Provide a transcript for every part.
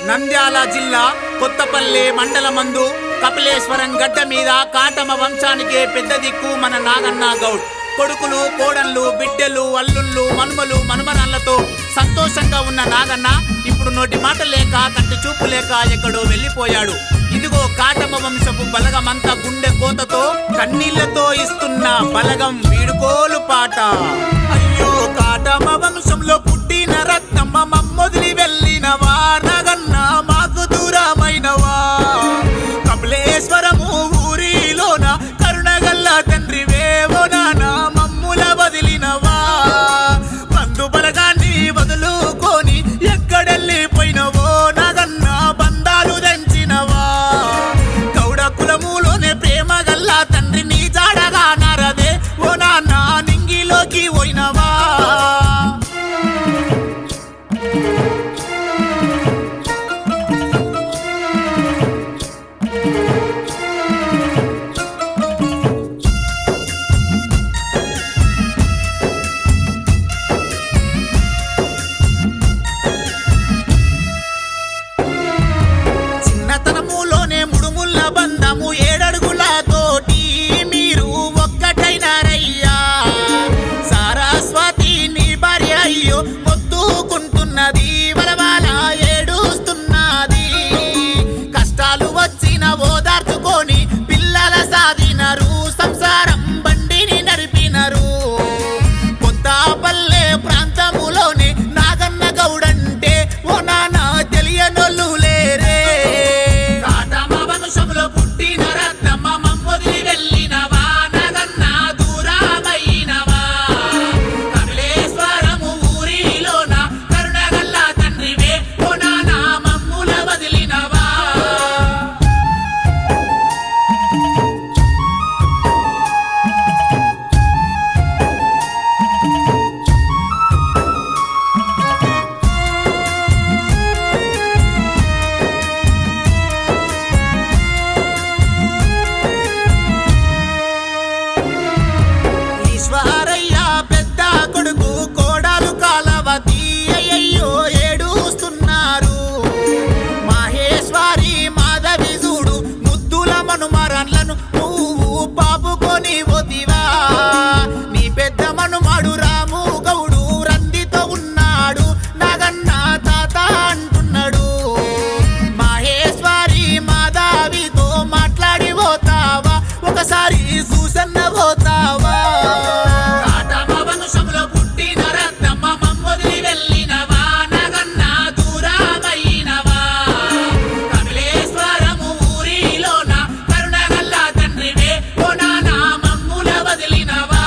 నంద్యాల జిల్లా కొత్తపల్లి మండలమందు కపిలేశ్వరం గడ్డ మీద కాటమ వంశానికే పెద్ద దిక్కు మన నాగన్న గౌడ్. కొడుకులు, కోడళ్ళు, బిడ్డలు, అల్లుళ్ళు, మనుమలు, మనుమరాళ్లతో సంతోషంగా ఉన్న నాగన్న ఇప్పుడు నోటి మాట లేక, కంటి చూపు లేక ఎక్కడో వెళ్ళిపోయాడు. ఇదిగో కాటమ వంశపు బలగమంతా గుండె కోతతో కన్నీళ్లతో ఇస్తున్న బలగం వీడుకోలు పాట. అయ్యో కాటమ వంశంలో పుట్టిన రత్నమ్మ మమ్మొదిలి వెళ్ళినవా నాగన్న, మాకు దూరమైనవా. కపిలేశ్వరము ఊరిలోన కరుణగల్ల తండ్రి వేవో నానా మమ్ముల వదిలినవా. బంధు బలగాన్ని వదులుకొని ఎక్కడెళ్ళిపోయినవో నాగన్న, బంధాలు దంచినవా. గౌడ కులములోనే ప్రేమ గల్ల తండ్రి నీ జాడగా నారదే ఓ నాన్న, నింగిలోకి పోయినవా. చిన్నతనములోనే ముడుముల్ల బంధము ఏడడుగులతోటి మీరు ఒక్కటైనారయ్యా. సారస్వతి నీ భార్య అయ్యో మొత్తుకుంటున్నది, వలవాల ఏడుస్తున్నది. కష్టాలు వచ్చిన ఓదార్చుకొని పిల్లల సాధినరు, సంసారం బండిని నడిపినరు. కొత్తపల్లె ప్రాంతములోనే నాగన్న గౌడంటే ఓ నాన్న తెలియనోళ్ళు లేరే. కాటమ వంశంలో పుట్టిన రత్నమ్మ మమ్మొదిలి వెళ్ళినవా నాగన్న, దూరమైనవా. కపిలేశ్వరము ఊరిలోన కరుణగల్ల తండ్రివే ఓ నాన్న, మమ్ముల వదిలినవా. ఈశ్వరయ్య పెద్ద కొడుకు, కోడలు కాలవతి అయ్యయ్యో ఏడుస్తున్నారు. మహేశ్వరి మాధవి చూడు ముద్దుల మనుమరాళ్లను నువ్వు పాపుకొని పోతివా. నీ పెద్ద మనుమాడు రాము గౌడు రందితో ఉన్నాడు, నాగన్న తాత అంటున్నాడు. మహేశ్వరి మాధవితో మాట్లాడి పోతావా, ఒకసారి చూసన్న పోతావా. కాటమ వంశంలో పుట్టిన రత్నమ్మ మమ్మొదిలి వెళ్ళినవా నాగన్న, దూరమైనవా. కపిలేశ్వరము ఊరిలోన కరుణగల్ల తండ్రివే ఓ నాన్న, మమ్ముల వదిలినవా.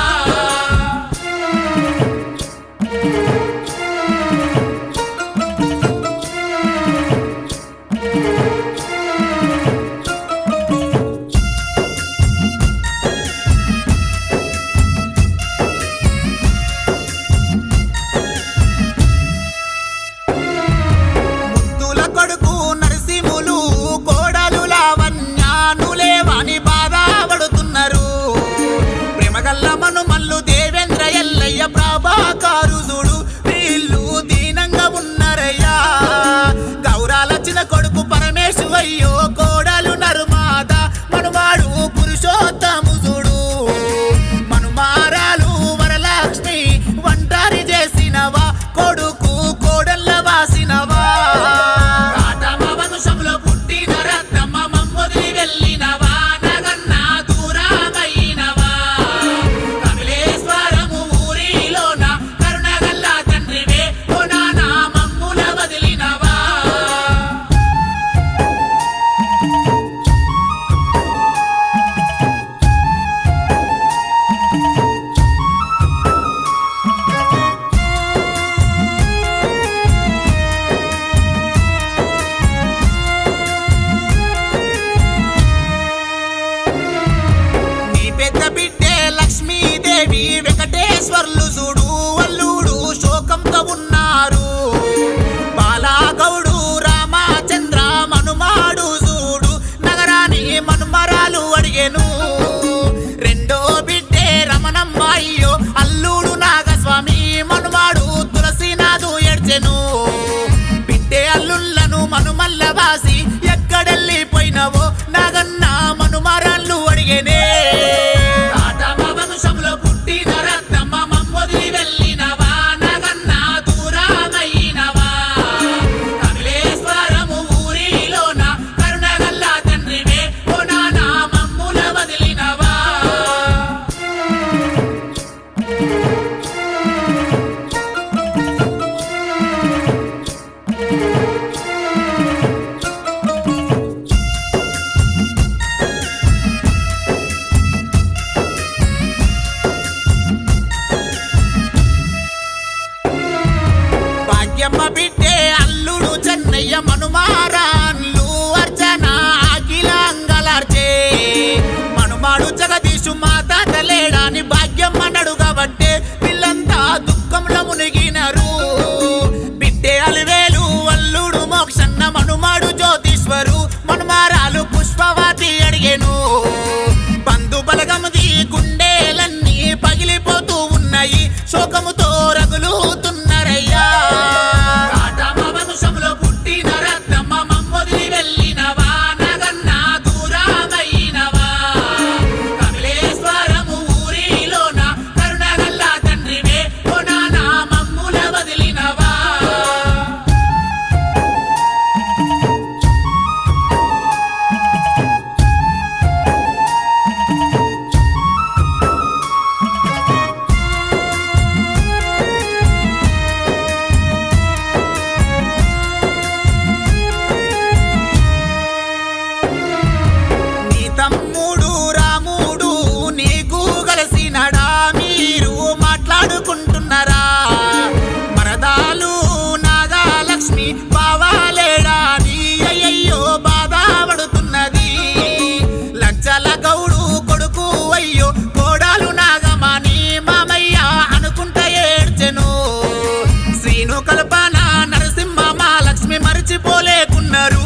ముద్దుల కొడుకు నరసింహులు, కోడలు లావణ్యానులేవని బాధపడుతున్నారు. ప్రేమగల్ల మనుమల్లు దేవేంద్ర ఎల్లయ్య ప్రభాకారు చూడు వీళ్ళు దీనంగా ఉన్నారయ్యా. గౌరాల చిన్న కొడుకు పరమేశు అయ్యో, కోడలు నరుమాత మనుమాడు పురుషోత్తము చూడు. మనుమారాలు వరలక్ష్మి వంటారి చేసినవా, కొడుకు కోడళ్ళ వాసినవా. కాటమ వంశంలో పుట్టిన రత్నమ్మ మమ్మొదిలి వెళ్ళినవా నాగన్న, దూరమైనవా. కపిలేశ్వరము ఊరిలోన కరుణగల్ల తండ్రివే ఓ నాన్న, మమ్ముల వదిలినవా. నీ పెద్ద బిడ్డే లక్ష్మీదేవి వెంకటేశ్వర్లు చూడు అల్లుడు శోకంతో ఉన్నారు. బాలాగౌడు రామచంద్ర మనుమాడు చూడు నగరాని మనుమరాలు అడిగెను. రెండో బిడ్డే రమణమ్మ అయ్యో, అల్లుడు నాగస్వామి మనుమాడు తులసినాథు ఎడ్చెను. బిడ్డే అల్లుళ్ళను మనుమల మల్లవాసి ఎక్కడెళ్ళిపోయినవో నాగన్న మనుమారాళ్ళు అడిగేనే కాటమ వంశంలో పుట్టిన రత్నమ్మ మమ్మొదిలి వెళ్ళినవా నాగన్న దూరమైనవా కపిలేశ్వరము ఊరిలోన కరుణగల్ల తండ్రివే ఓ నానా మమ్ముల వదిలినవా భాగ్యమ్మ బిడ్డే అల్లుడు చెన్నయ్య మనుమారాన్లు అర్చన అఖిలాంగలార్చే మనుమాడు జగదీశు మా తాత లేడాని భాగ్యమ్మ నడుగబట్టే పిల్లంతా దుఃఖంలో మునిగినరు బిడ్డే అలివేలు అల్లుడు మోక్షన్న మనుమాడు జ్యోతిశ్వరు మనుమారాలు పుష్పవతి అడిగేను బంధు బలగముది గుండెలన్నీ పగిలిపోతూ ఉన్నాయి శోకముతో రగులుతున్నారయ్యా కాటమ వంశంలో పుట్టిన రత్నమ్మ మమ్మొదిలి వెళ్ళినవా నాగన్న దూరమైనవా కపిలేశ్వరము ఊరిలోన కరుణగల్ల తండ్రివే ఓ నానా మమ్ముల వదిలినవా నీ తమ్ముడు రాముడు నీకు కలిసినడా మీరు మాట్లాడుకుంటున్నారా మరదాలు నాగలక్ష్మి బావాలేడా నీ అయ్యయ్యో బాధపడుతున్నది లచ్చల గౌడు కొడుకు అయ్యో కోడాలు నాగమని మామయ్య అనుకుంటా ఏడ్చెను శ్రీను కల్పన నరసింహ మహాలక్ష్మి మరిచిపోలేకున్నారు